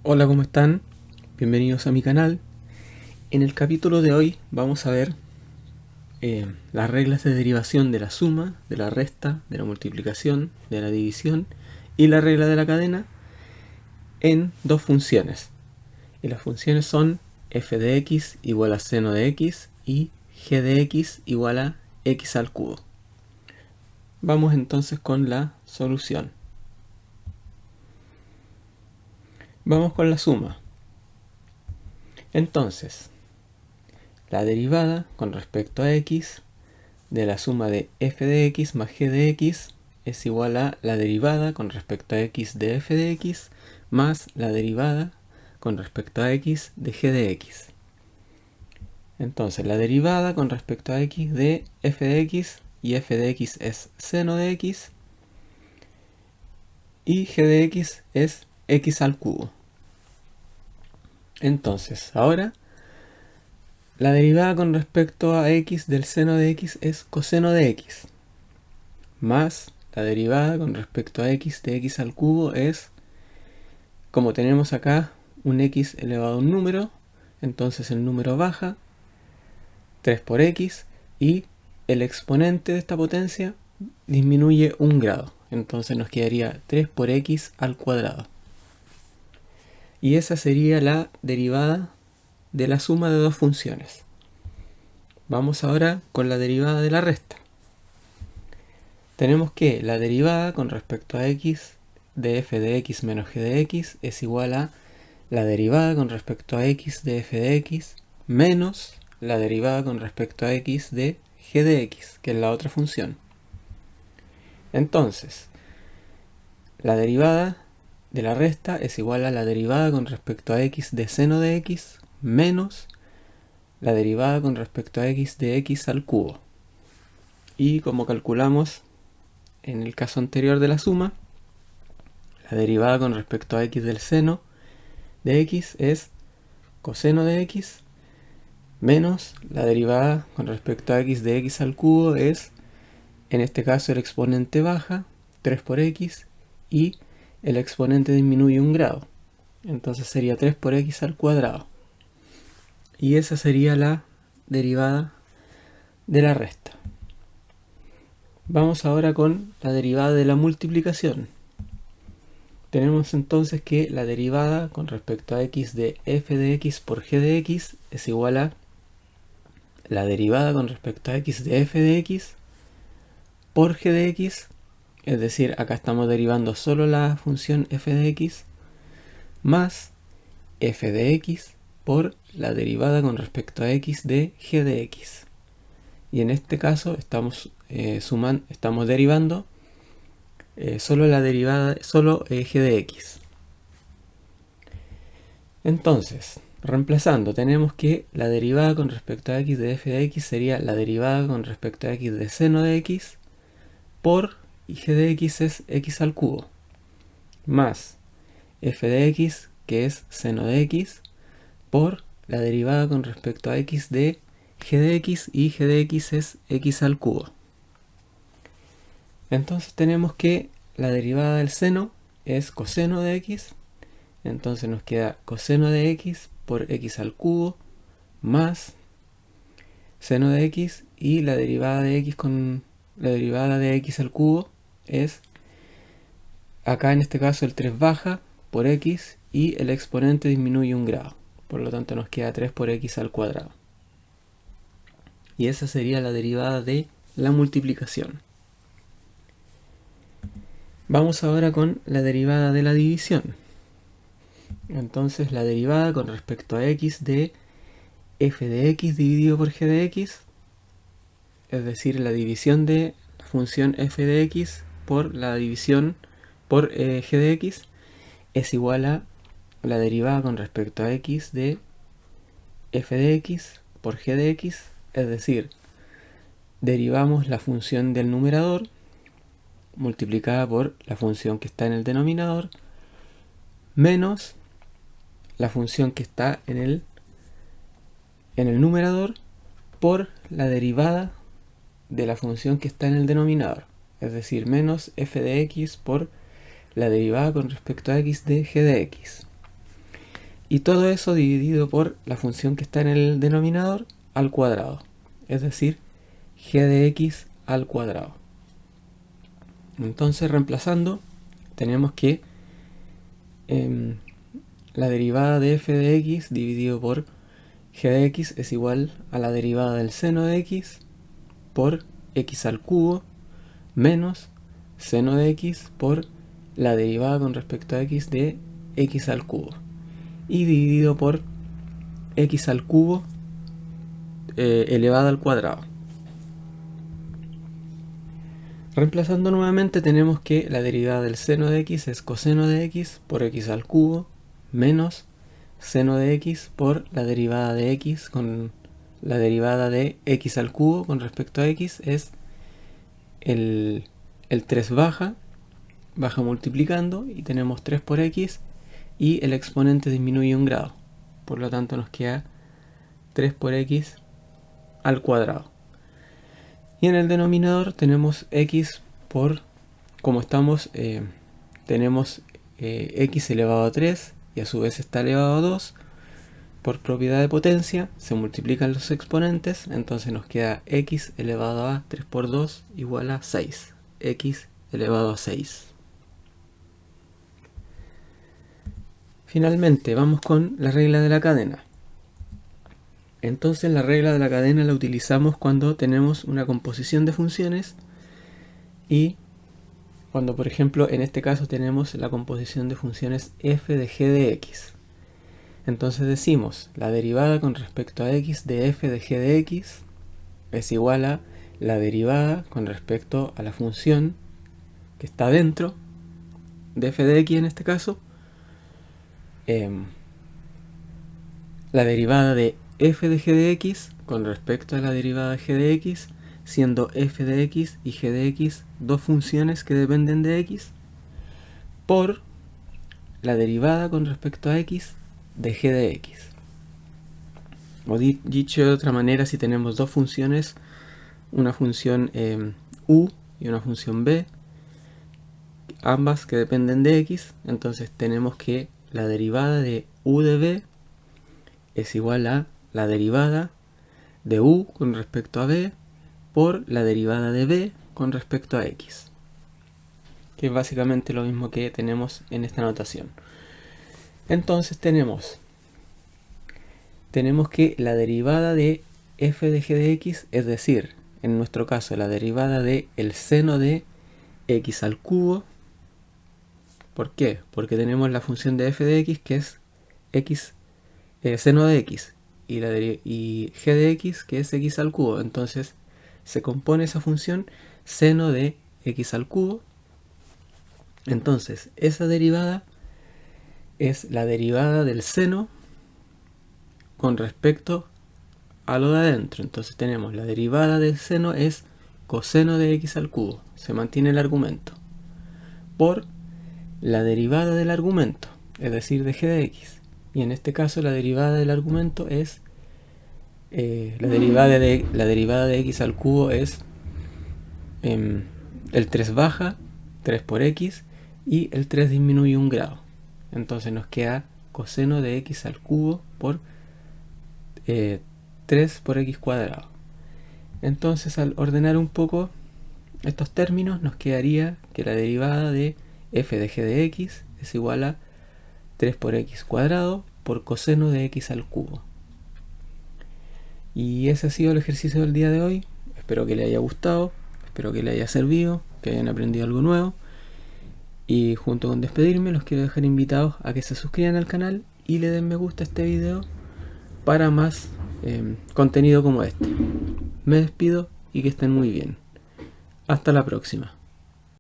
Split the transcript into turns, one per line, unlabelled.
Hola, ¿cómo están? Bienvenidos a mi canal. En el capítulo de hoy vamos a ver las reglas de derivación de la suma, de la resta, de la multiplicación, de la división y la regla de la cadena en dos funciones. Y las funciones son f de x igual a seno de x y g de x igual a x al cubo. Vamos entonces con la solución. Vamos con la suma. Entonces, la derivada con respecto a x de la suma de f de x más g de x es igual a la derivada con respecto a x de f de x más la derivada con respecto a x de g de x. Entonces, la derivada con respecto a x de f de x, y f de x es seno de x, y g de x es x al cubo. Entonces, ahora la derivada con respecto a x del seno de x es coseno de x, más la derivada con respecto a x de x al cubo es, como tenemos acá un x elevado a un número, entonces el número baja, 3 por x, y el exponente de esta potencia disminuye un grado, entonces nos quedaría 3 por x al cuadrado. Y esa sería la derivada de la suma de dos funciones. Vamos ahora con la derivada de la resta. Tenemos que la derivada con respecto a x de f de x menos g de x es igual a la derivada con respecto a x de f de x menos la derivada con respecto a x de g de x, que es la otra función. Entonces, la derivada de la resta es igual a la derivada con respecto a x de seno de x menos la derivada con respecto a x de x al cubo. Y como calculamos en el caso anterior de la suma, la derivada con respecto a x del seno de x es coseno de x menos la derivada con respecto a x de x al cubo es, en este caso el exponente baja, 3 por x, y el exponente disminuye un grado, entonces sería 3 por x al cuadrado. Y esa sería la derivada de la resta. Vamos ahora con la derivada de la multiplicación. Tenemos entonces que la derivada con respecto a x de f de x por g de x es igual a la derivada con respecto a x de f de x por g de x, es decir, acá estamos derivando solo la función f de x, más f de x por la derivada con respecto a x de g de x. Y en este caso estamos derivando solo la derivada, solo g de x. Entonces, reemplazando, tenemos que la derivada con respecto a x de f de x sería la derivada con respecto a x de seno de x por, y g de x es x al cubo, más f de x, que es seno de x, por la derivada con respecto a x de g de x, y g de x es x al cubo. Entonces tenemos que la derivada del seno es coseno de x, entonces nos queda coseno de x por x al cubo más seno de x, y la derivada de x con la derivada de x al cubo es, acá en este caso el 3 baja por x y el exponente disminuye un grado, por lo tanto nos queda 3 por x al cuadrado. Y esa sería la derivada de la multiplicación. Vamos ahora con la derivada de la división. Entonces la derivada con respecto a x de f de x dividido por g de x, es decir, la división de la función f de x por la división por g de x, es igual a la derivada con respecto a x de f de x por g de x, es decir, derivamos la función del numerador multiplicada por la función que está en el denominador menos la función que está en el numerador por la derivada de la función que está en el denominador, es decir, menos f de x por la derivada con respecto a x de g de x. Y todo eso dividido por la función que está en el denominador al cuadrado, es decir, g de x al cuadrado. Entonces, reemplazando, tenemos que la derivada de f de x dividido por g de x es igual a la derivada del seno de x por x al cubo menos seno de x por la derivada con respecto a x de x al cubo, y dividido por x al cubo elevado al cuadrado. Reemplazando nuevamente, tenemos que la derivada del seno de x es coseno de x por x al cubo menos seno de x por la derivada de x con la derivada de x al cubo con respecto a x es el 3 baja multiplicando, y tenemos 3 por x y el exponente disminuye 1 grado. Por lo tanto nos queda 3 por x al cuadrado. Y en el denominador tenemos x por, como estamos, tenemos x elevado a 3 y a su vez está elevado a 2. Por propiedad de potencia se multiplican los exponentes, entonces nos queda x elevado a 3 por 2 igual a 6. X elevado a 6. Finalmente vamos con la regla de la cadena. Entonces la regla de la cadena la utilizamos cuando tenemos una composición de funciones y cuando, por ejemplo, en este caso tenemos la composición de funciones f de g de x. Entonces decimos la derivada con respecto a x de f de g de x es igual a la derivada con respecto a la función que está dentro de f de x, en este caso, la derivada de f de g de x con respecto a la derivada de g de x, siendo f de x y g de x dos funciones que dependen de x, por la derivada con respecto a x de g de x. O dicho de otra manera, si tenemos dos funciones, una función u y una función b, ambas que dependen de x, entonces tenemos que la derivada de u de b es igual a la derivada de u con respecto a b por la derivada de b con respecto a x, que es básicamente lo mismo que tenemos en esta notación. Entonces tenemos que la derivada de f de g de x, es decir, en nuestro caso la derivada de el seno de x al cubo. ¿Por qué? Porque tenemos la función de f de x que es x seno de x y g de x que es x al cubo. Entonces se compone esa función seno de x al cubo. Entonces esa derivada es la derivada del seno con respecto a lo de adentro. Entonces tenemos la derivada del seno es coseno de x al cubo, se mantiene el argumento, por la derivada del argumento, es decir, de g de x. Y en este caso la derivada del argumento es la derivada de x al cubo es el 3 baja, 3 por x, y el 3 disminuye 1 grado. Entonces nos queda coseno de x al cubo por 3 por x cuadrado. Entonces, al ordenar un poco estos términos, nos quedaría que la derivada de f de g de x es igual a 3 por x cuadrado por coseno de x al cubo. Y ese ha sido el ejercicio del día de hoy. Espero que le haya gustado, espero que le haya servido, que hayan aprendido algo nuevo. Y junto con despedirme, los quiero dejar invitados a que se suscriban al canal y le den me gusta a este video para más contenido como este. Me despido y que estén muy bien. Hasta la próxima.